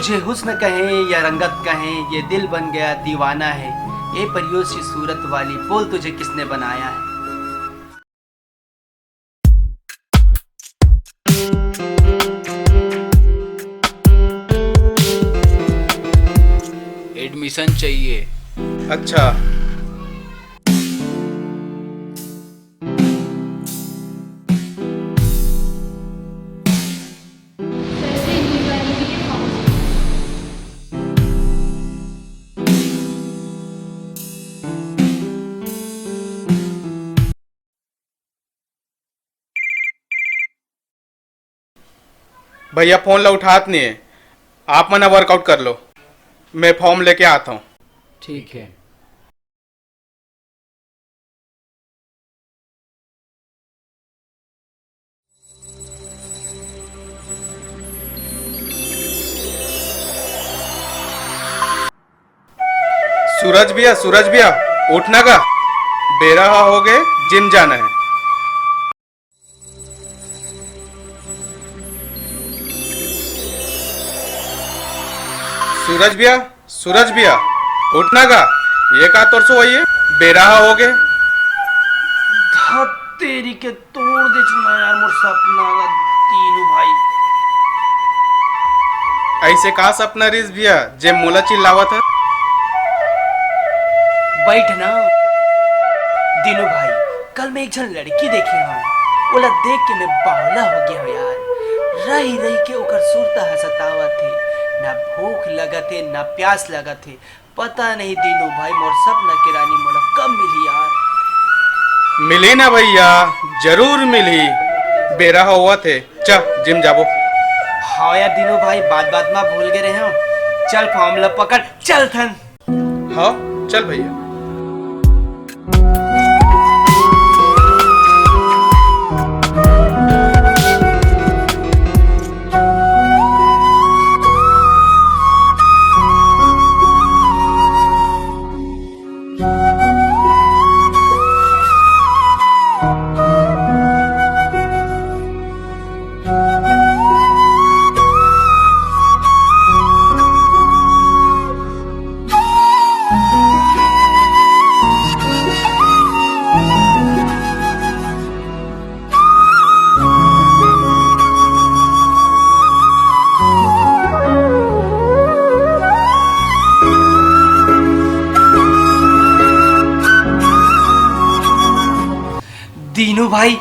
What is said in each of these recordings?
तुझे हुस्न कहें या रंगत कहें, ये दिल बन गया दीवाना है। ए परियों सी सूरत वाली, बोल तुझे किसने बनाया है। एडमिशन चाहिए। अच्छा, भैया फोन ला उठात नहीं है। आप मना वर्कआउट कर लो, मैं फॉर्म लेके आता हूँ। ठीक है। सूरज भैया उठना का बेरहा हो गए, जिम जाना है। सूरज भैया उठना का, ये का तोर सो है, बेरहा हो गए। तेरी के तोड़ दे चुना यार मोर सपना ला तीनू भाई। ऐसे का सपना रिस भैया जे मोला चिल्लावत है। बैठ ना दीनू भाई, कल मैं एक जन लड़की देखे हूँ, ओला देख के मैं बावला हो गया हूँ यार। रही रही के ओकर सूरता हसतावा थे, ना भूख लगा थे ना प्यास लगा थे। पता नहीं दीनू भाई मोर सपना के रानी मोला कब मिली यार। मिली ना भैया, जरूर मिली। बेरहा हुआ थे, चल जिम जाबो। हाँ यार दीनू भाई, बात बात में भूल गए रहे हो। चल फॉर्म ला पकड़, चल थन। हाँ चल भैया। दीनू भाई,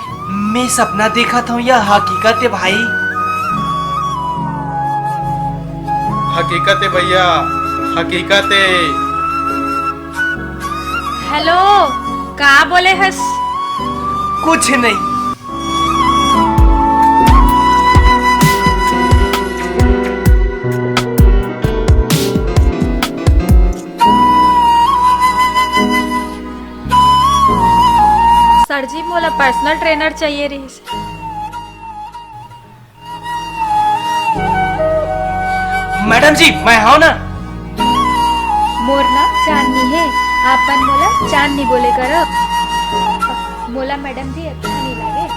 मैं सपना देखा था या हकीकत है भाई? हकीकत है भैया, हकीकत है। हेलो, का बोले हस? कुछ नहीं। सर जी मोला पर्सनल ट्रेनर चाहिए रही। मैडम जी मैं हाँ ना। मोर ना चांदनी है, आपन मोला चांदनी बोले करो। मोला मैडम जी अच्छा नहीं लगे।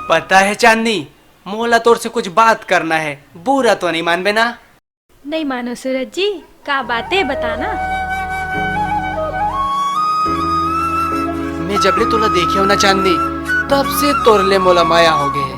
पता है चांदनी, मोला तोर से कुछ बात करना है, बुरा तो नहीं मान ना? नहीं मानो सूरज जी, का बातें बताना। मैं जबले तोला देखे हो ना चांदनी, तब से तोरले मोला माया हो गए।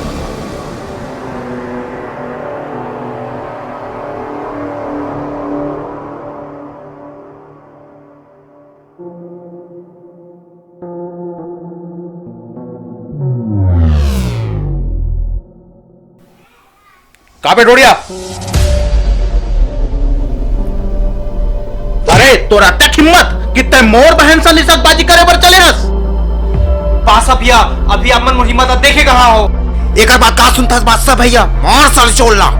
कहां पे ढोड़िया? अरे तोरा तक हिम्मत कितने मोर बहन सा लिसकबाजी करे पर चले रस? बादशाह भैया अभी आप मन हिम्मत देखे कहाँ हो? एक बात का सुनता बादशाह भैया, मार साल छोड़ना।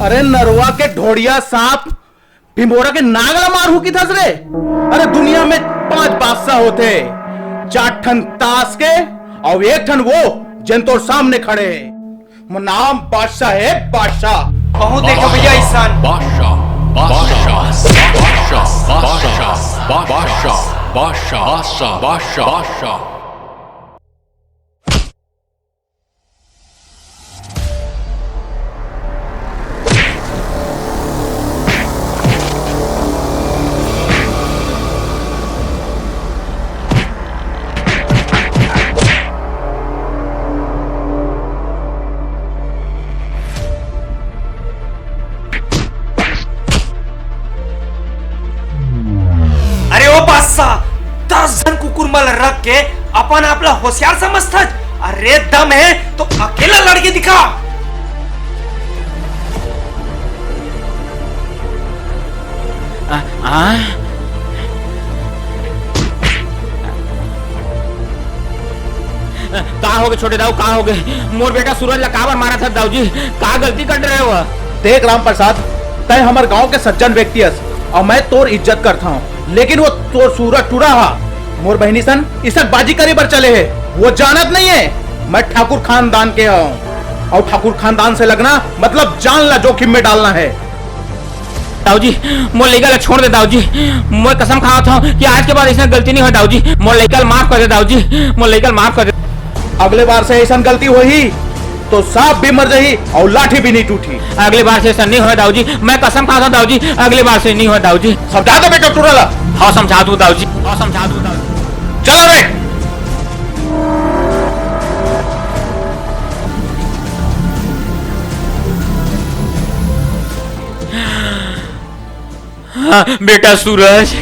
अरे नरवा के ढोड़िया सांप भिमोरा के नागला मारू की धस रे। अरे दुनिया में 5 बादशाह होते, 4 ठन ताश के और 1 ठन वो जिन तोर सामने खड़े। नाम बादशाह है, बादशाह। बहुत देखो भैया ईशान। बादशाह बादशाह बादशाह बादशाह बादशाह बादशाह बादशाह बादशाह। अरे ओ बादशाह 10 जन कुकुरमल रख के अपन आपला होशियार समझता? अरे दम है तो अकेला लड़के दिखा। कहा हो गए छोटे दाऊ, कहा हो गए? मोर बेटा सूरज लकावर मारा था दाऊ जी, कहा गलती कर रहे हो? देख राम प्रसाद, तय हमारे गांव के सज्जन व्यक्ति हस और मैं तोर इज्जत करता हूँ, लेकिन वो तोर सूरज टूरा हा मोर बहनी सन इसक बाजी करे पर चले है। वो जानत नहीं है मैं ठाकुर खानदान के हूँ और ठाकुर खानदान से लगना मतलब जान ला जोखिम में डालना है। दाऊ जी मोर लइका छोड़ दे दाऊ जी, मैं कसम खाओ था कि आज के बाद ऐसा गलती नहीं हो दाऊ जी, मोर लइका माफ कर दे दाऊ जी, मोर लइका माफ कर दे। अगले बार से ऐसा गलती हुई तो सांप भी मर जाही और लाठी भी नहीं टूटी। अगली बार से ऐसा नहीं हो दाऊ जी, मैं कसम खाता दाऊ जी, अगली बार से नहीं हो दाऊ जी। समझा दो बेटा टूरला। हाँ समझा दूं दाऊ जी, हाँ समझा दूं दाऊ जी। चलो रे। हाँ, बेटा सूरज।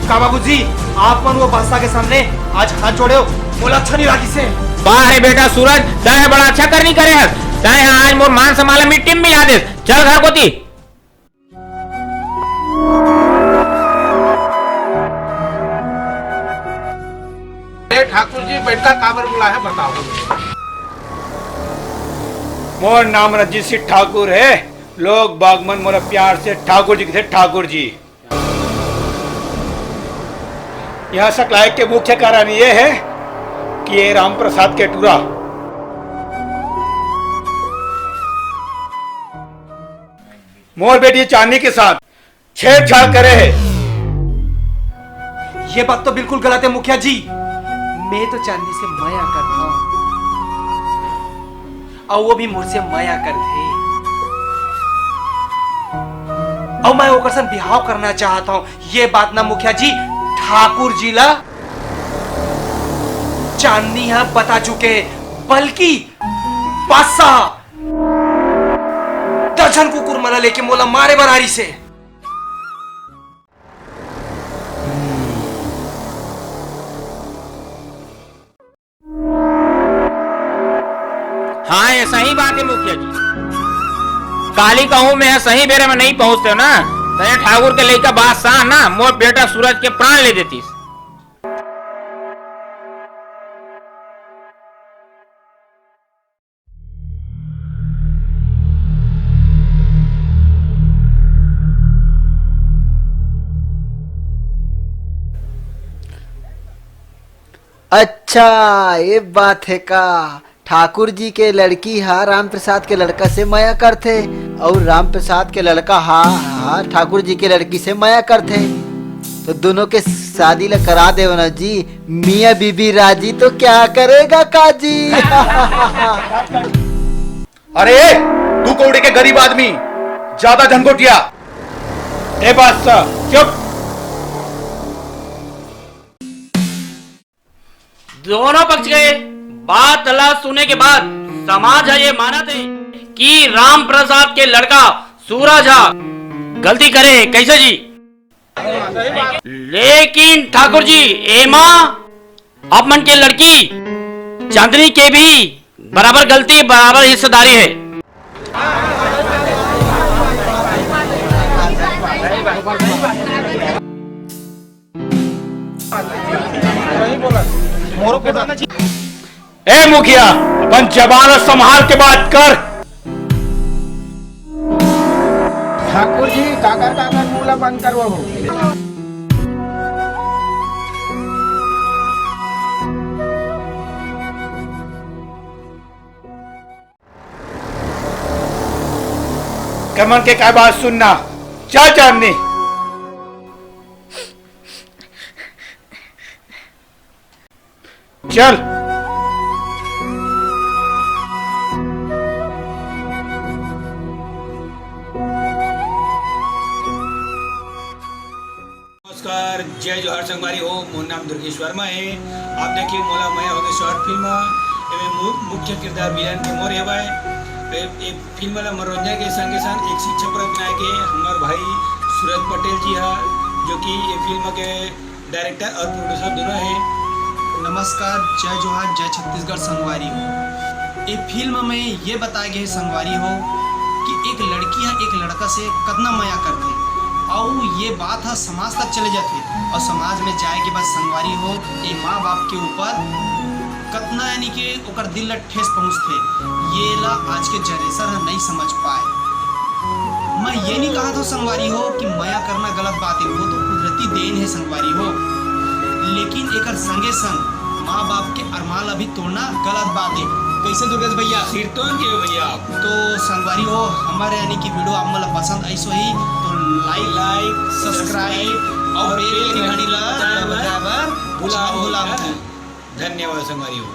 का बाबूजी आप मन वो बादशाह के सामने आज हाथ जोड़े हो, बोला अच्छा नहीं लगी से। वाह रे बेटा सूरज, तय बड़ा अच्छा करनी करे है, तय आज मोर मान संभाले मिट्टी में मिला दे। चल घर को ती। ठाकुर जी बैठा काबर बुला है बताओ। मोर नाम रंजीत सिंह ठाकुर है, लोग बागमन मोरा प्यार से ठाकुर जी कहते ठाकुर जी। यहाँ सकलायक के मुख्य कारण ये है कि ये राम प्रसाद के टूरा मोर बेटी चांदी के साथ छेड़छाड़ करे है। ये बात तो बिल्कुल गलत है मुखिया जी, मैं तो चांदी से माया करता हूँ और वो भी मुझसे माया करते, और मैं ओकर से बिहाव करना चाहता हूँ। ये बात ना मुखिया जी ठाकुर जी ला चांदनी यहाँ बता चुके, बल्कि बादशाह 10 जन कुकुर मला लेके मोला मारे बरारी से। हाँ ये सही बात है मुखिया जी, काली कहूँ मैं सही बेरे में नहीं पहुंचते हो ना, तो ठाकुर के लड़का बादशाह ना मोर बेटा सूरज के प्राण ले देती। अच्छा ये बात है का, ठाकुर जी के लड़की हा राम प्रसाद के लड़का से माया करथे और राम प्रसाद के लड़का हा ठाकुर जी के लड़की से माया करथे। तो दोनों के शादी ला करा दे ना जी, मियाँ बीबी राजी तो क्या करेगा काजी। अरे तू कौड़ी के गरीब आदमी, ज्यादा झंगोटिया। ए बादशाह चुप। दोनों पक्ष गए। बात अल्लाह सुनने के बाद समाज है ये माना थे कि राम प्रसाद के लड़का सूरज गलती करे कैसे जी, लेकिन ठाकुर जी एमा आप मन के लड़की चांदनी के भी बराबर गलती बराबर हिस्सेदारी है। ए मुखिया अपन जबान संभाल के बात कर। ठाकुर जी काकर काकर मूला बंद करवा हो। कमन के क्या बात सुनना, चल चांदनी। चल नमस्कार, जय जोहार संगवारी हो। मोर नाम दुर्गेश वर्मा है। आप देखिए मोला मया हो गए शॉर्ट फिल्म एवं मुख्य किरदार विलन के मोर है। एक फिल्म ला मनोरंजन के संगे संग एक शिक्षा पर बनाए के हमारे भाई सूरज पटेल जी है, जो कि ये फिल्म के डायरेक्टर और प्रोड्यूसर दोनों हैं। नमस्कार, जय जोहार, जय छत्तीसगढ़ संगवारी हो। ये फिल्म में ये बताया गया संगवारी हो कि एक लड़की है एक लड़का से कितना माया करते और ये बात है समाज तक चले जाते और समाज में जाए के बाद संगवारी हो ये माँ बाप के ऊपर कितना यानी कि ओकर दिल ला ठेस पहुँचते। ये ला आज के जनरेशन है नहीं समझ पाए। मैं ये नहीं कहा था संगवारी हो कि माया करना गलत बात है, वो तो कुदरती देन है संगवारी हो, लेकिन एक संगे संग माँ बाप के अरमान अभी तोड़ना गलत बात है। कैसे दुर्गेश भैया सिर तोड़ के भैया तो संगवारी हो हमारे यानी कि वीडियो आप मतलब पसंद ऐसो ही तो लाइक सब्सक्राइब और बेल की घंटी ला बराबर भुला। धन्यवाद संगवारी हो।